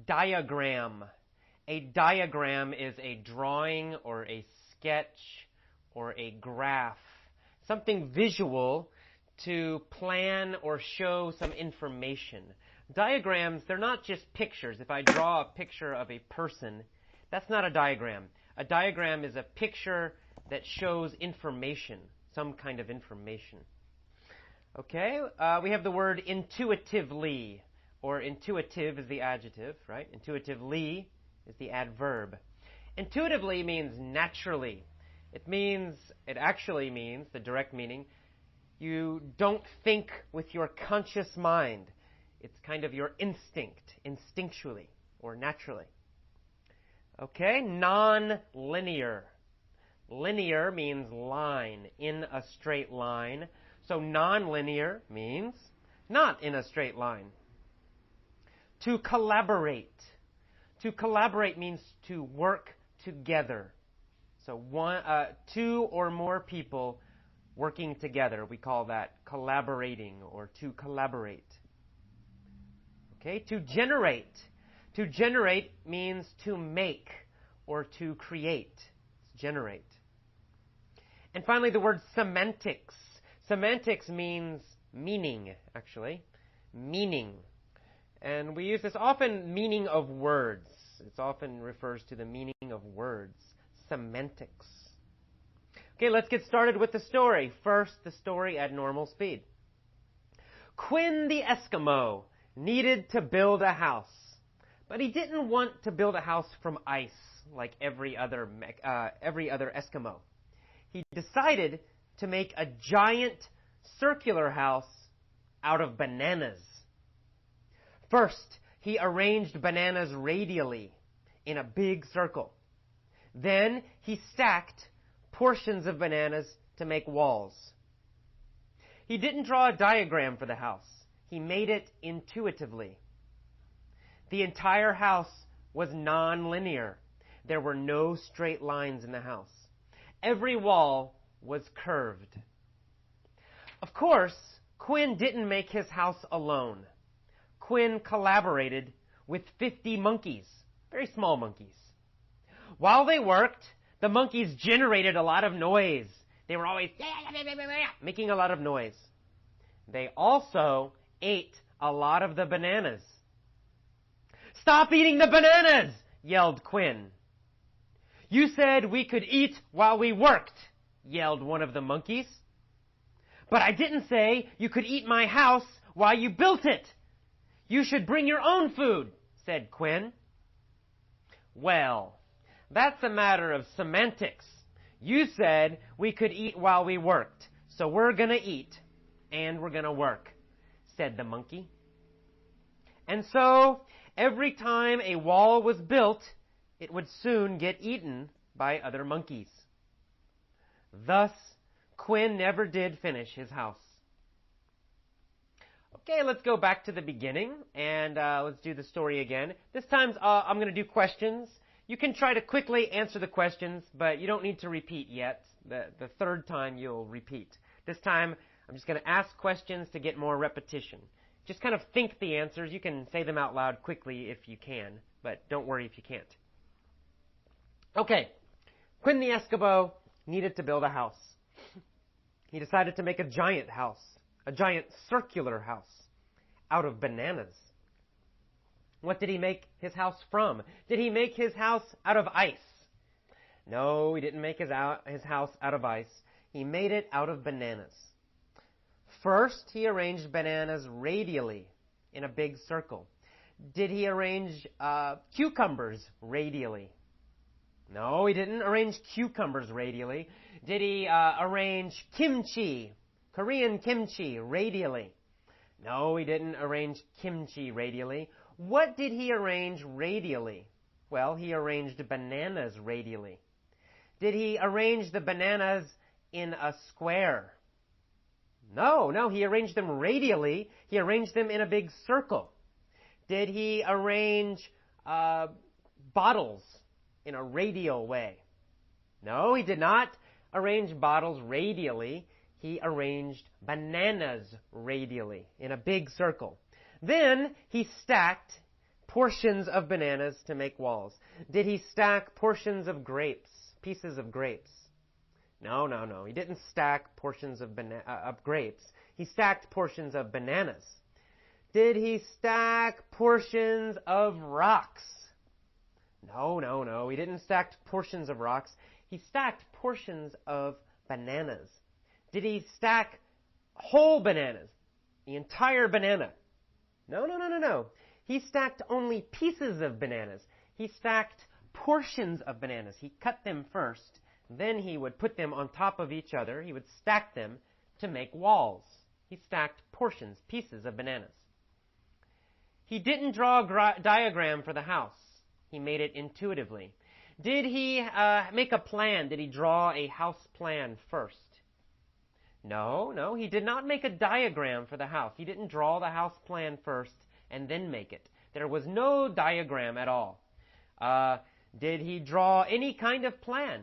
Diagram. A diagram is a drawing or a sketch or a graph. Something visual to plan or show some information. Diagrams, they're not just pictures. If I draw a picture of a person, that's not a diagram. A diagram is a picture that shows information, some kind of information. Okay, we have the word intuitively, or intuitive is the adjective, right? Intuitively is the adverb. Intuitively means naturally. It actually means, the direct meaning, you don't think with your conscious mind. It's kind of your instinct, instinctually or naturally. Okay, non-linear. Linear means line, in a straight line. So non-linear means not in a straight line. To collaborate. To collaborate means to work together. So two or more people working together. We call that collaborating or to collaborate. Okay, to generate. To generate means to make or to create. It's generate. And finally, the word semantics. Semantics means meaning, actually. Meaning. And we use this often, meaning of words. It often refers to the meaning of words. Semantics. Okay, let's get started with the story. First, the story at normal speed. Quinn the Eskimo needed to build a house. But he didn't want to build a house from ice like every other Eskimo. He decided to make a giant circular house out of bananas. First, he arranged bananas radially in a big circle. Then he stacked portions of bananas to make walls. He didn't draw a diagram for the house. He made it intuitively. The entire house was non-linear. There were no straight lines in the house. Every wall was curved. Of course, Quinn didn't make his house alone. Quinn collaborated with 50 monkeys, very small monkeys. While they worked, the monkeys generated a lot of noise. They were always making a lot of noise. They also ate a lot of the bananas. "Stop eating the bananas!" yelled Quinn. "You said we could eat while we worked," yelled one of the monkeys. "But I didn't say you could eat my house while you built it. You should bring your own food," said Quinn. "Well, that's a matter of semantics. You said we could eat while we worked, so we're going to eat and we're going to work," said the monkey. And so, every time a wall was built, it would soon get eaten by other monkeys. Thus, Quinn never did finish his house. Okay, let's go back to the beginning, and let's do the story again. This time, I'm going to do questions. You can try to quickly answer the questions, but you don't need to repeat yet. The third time, you'll repeat. This time, I'm just going to ask questions to get more repetition. Just kind of think the answers. You can say them out loud quickly if you can, but don't worry if you can't. Okay, Quinn the Eskimo needed to build a house. He decided to make a giant house, a giant circular house, out of bananas. What did he make his house from? Did he make his house out of ice? No, he didn't make his house out of ice. He made it out of bananas. First, he arranged bananas radially in a big circle. Did he arrange cucumbers radially? No, he didn't arrange cucumbers radially. Did he arrange kimchi, Korean kimchi, radially? No, he didn't arrange kimchi radially. What did he arrange radially? Well, he arranged bananas radially. Did he arrange the bananas in a square? No, he arranged them radially. He arranged them in a big circle. Did he arrange bottles in a radial way? No, he did not arrange bottles radially. He arranged bananas radially in a big circle. Then he stacked portions of bananas to make walls? Did he stack portions of grapes, pieces of grapes? No. He didn't stack portions of grapes. He stacked portions of bananas. Did he stack portions of rocks? No. He didn't stack portions of rocks. He stacked portions of bananas. Did he stack whole bananas? The entire banana? No. He stacked only pieces of bananas. He stacked portions of bananas. He cut them first. Then he would put them on top of each other. He would stack them to make walls. He stacked portions, pieces of bananas. He didn't draw a diagram for the house. He made it intuitively. Did he make a plan? Did he draw a house plan first? No. He did not make a diagram for the house. He didn't draw the house plan first and then make it. There was no diagram at all. Did he draw any kind of plan?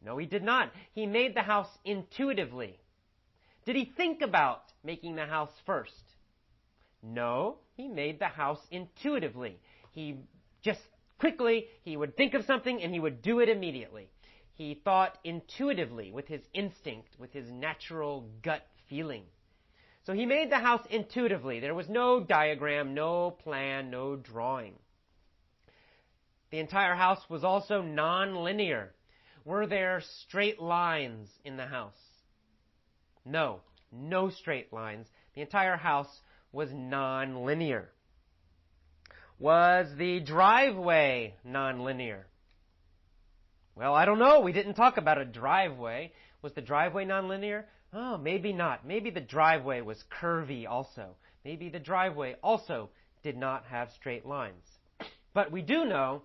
No, he did not. He made the house intuitively. Did he think about making the house first? No, he made the house intuitively. He would think of something and he would do it immediately. He thought intuitively with his instinct, with his natural gut feeling. So he made the house intuitively. There was no diagram, no plan, no drawing. The entire house was also non-linear. Were there straight lines in the house? No straight lines. The entire house was non-linear. Was the driveway non-linear? Well, I don't know. We didn't talk about a driveway. Was the driveway non-linear? Oh, maybe not. Maybe the driveway was curvy also. Maybe the driveway also did not have straight lines. But we do know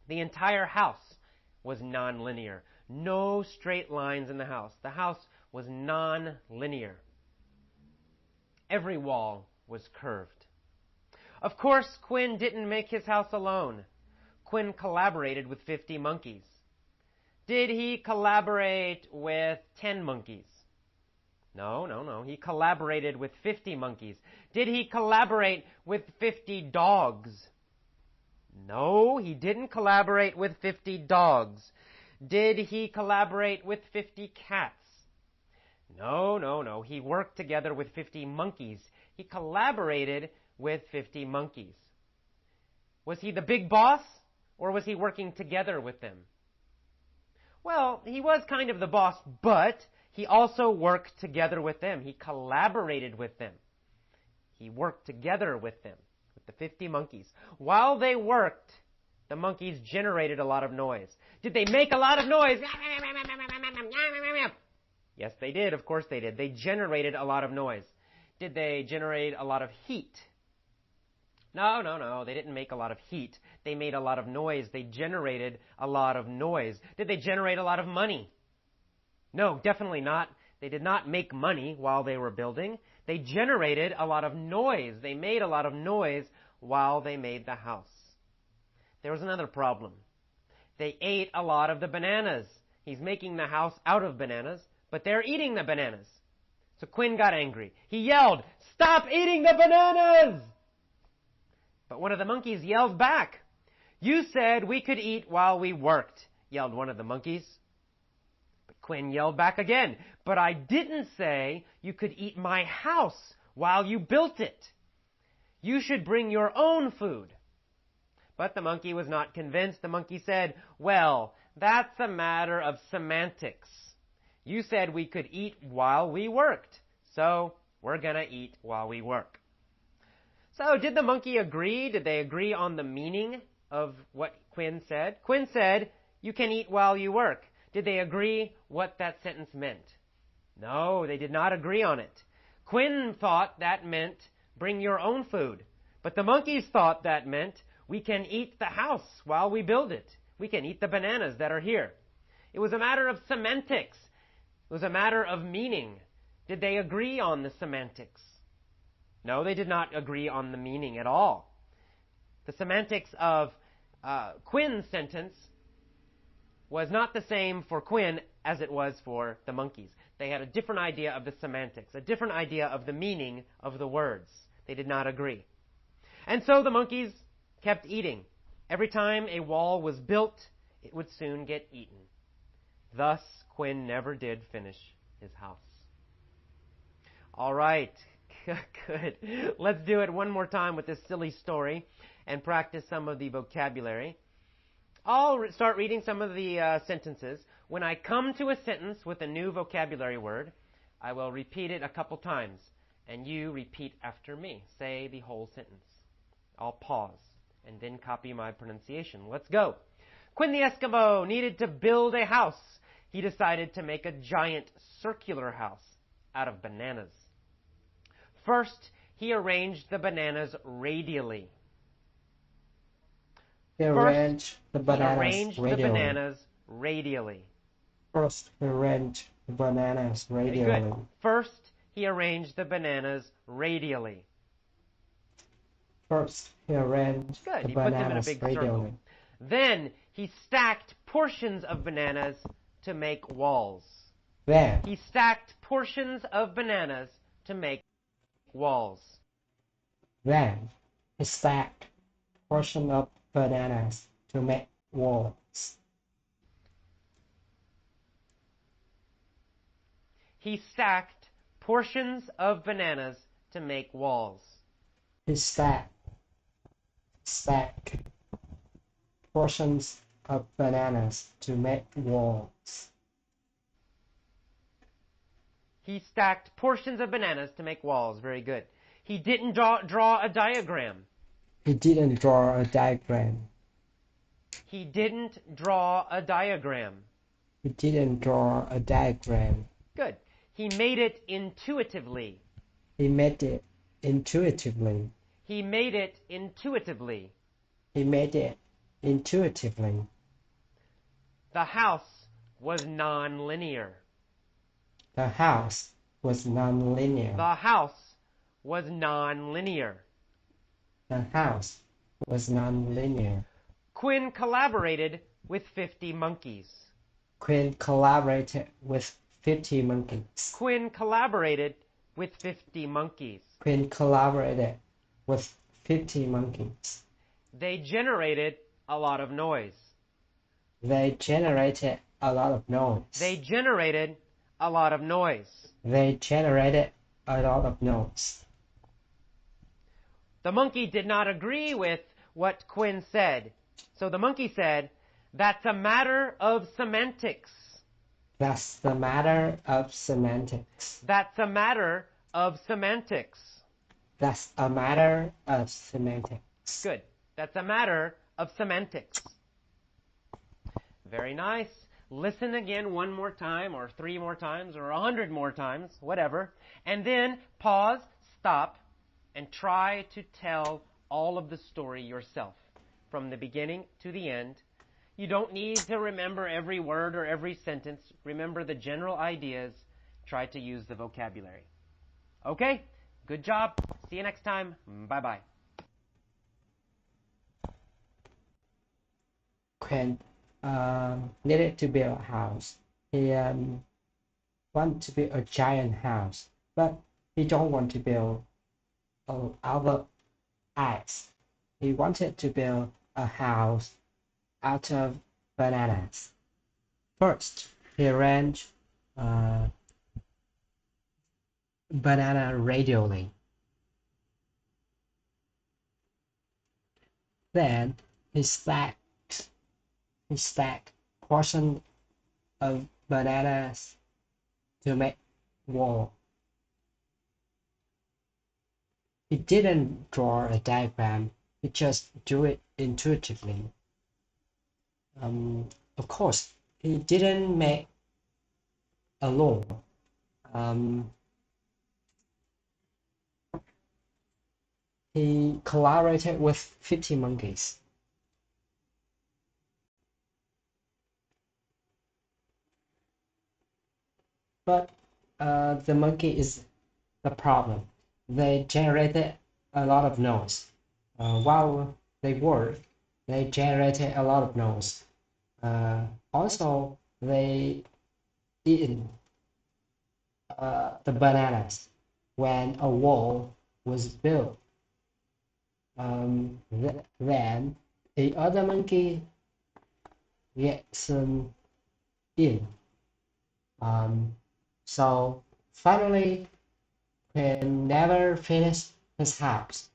the entire house was non-linear. No straight lines in the house. The house was non-linear. Every wall was curved. Of course, Quinn didn't make his house alone. Quinn collaborated with 50 monkeys. Did he collaborate with 10 monkeys? No. He collaborated with 50 monkeys. Did he collaborate with 50 dogs? No, he didn't collaborate with 50 dogs. Did he collaborate with 50 cats? No. He worked together with 50 monkeys. He collaborated with 50 monkeys. Was he the big boss, or was he working together with them? Well, he was kind of the boss, but he also worked together with them. He collaborated with them. He worked together with them, with the 50 monkeys. While they worked, the monkeys generated a lot of noise. Did they make a lot of noise? Yes, they did. Of course they did. They generated a lot of noise. Did they generate a lot of heat? No. They didn't make a lot of heat. They made a lot of noise. They generated a lot of noise. Did they generate a lot of money? No, definitely not. They did not make money while they were building. They generated a lot of noise. They made a lot of noise while they made the house. There was another problem. They ate a lot of the bananas. He's making the house out of bananas, but they're eating the bananas. So Quinn got angry. He yelled, "Stop eating the bananas!" But one of the monkeys yelled back. "You said we could eat while we worked," yelled one of the monkeys. But Quinn yelled back again, "But I didn't say you could eat my house while you built it. You should bring your own food." But the monkey was not convinced. The monkey said, "Well, that's a matter of semantics. You said we could eat while we worked, so we're going to eat while we work." So did the monkey agree? Did they agree on the meaning of what Quinn said? Quinn said, "You can eat while you work." Did they agree what that sentence meant? No, they did not agree on it. Quinn thought that meant bring your own food. But the monkeys thought that meant we can eat the house while we build it. We can eat the bananas that are here. It was a matter of semantics. It was a matter of meaning. Did they agree on the semantics? No, they did not agree on the meaning at all. The semantics of Quinn's sentence was not the same for Quinn as it was for the monkeys. They had a different idea of the semantics, a different idea of the meaning of the words. They did not agree. And so the monkeys kept eating. Every time a wall was built, it would soon get eaten. Thus, Quinn never did finish his house. All right, good. Let's do it one more time with this silly story and practice some of the vocabulary. I'll start reading some of the sentences. When I come to a sentence with a new vocabulary word, I will repeat it a couple times, and you repeat after me. Say the whole sentence. I'll pause and then copy my pronunciation. Let's go. Quinn the Eskimo needed to build a house. He decided to make a giant circular house out of bananas. First, he arranged the bananas radially. He arranged the bananas radially. First, he arranged the bananas Very radially. good. First, he arranged the bananas radially. First, he arranged Good. the He put them in a bananas big radially. circle. Then, he stacked portions of bananas to make walls. Then, He stacked portions of bananas to make walls. then, he stacked portion of bananas to make walls. He stacked portions of bananas to make walls. He stacked portions of bananas to make walls. He stacked portions of bananas to make walls. Very good. He didn't draw a diagram. He didn't draw a diagram. He didn't draw a diagram. He didn't draw a diagram. Good. He made it intuitively. He made it intuitively. He made it intuitively. He made it intuitively. The house was non-linear. The house was non-linear. The house was non-linear. The house was non-linear. Quinn collaborated with 50 monkeys. Quinn collaborated with 50 monkeys. Quinn collaborated with 50 monkeys. Quinn collaborated with 50 monkeys. They generated a lot of noise. They generated a lot of noise. They generated a lot of noise. They generated a lot of noise. The monkey did not agree with what Quinn said. So the monkey said, "That's a matter of semantics." That's the matter of semantics. That's a matter of semantics. That's a matter of semantics. Good. That's a matter of semantics. Very nice. Listen again one more time, or 3 more times, or 100 more times, whatever. And then pause, stop, and try to tell all of the story yourself, from the beginning to the end. You don't need to remember every word or every sentence. Remember the general ideas. Try to use the vocabulary. Okay? Good job. See you next time. Bye-bye. Quinn needed to build a house. He wanted to build a giant house, but he don't want to build out of ice. He wanted to build a house out of bananas. First, he arranged banana radially. Then he stacked portion of bananas to make wall. He didn't draw a diagram. He just do it intuitively. Of course, he didn't make a law. He collaborated with 50 monkeys. But the monkey is the problem. They generated a lot of noise. While they work, they generated a lot of noise. Also, they eat the bananas when a wall was built. Then the other monkey gets in. So finally, he never finished his house.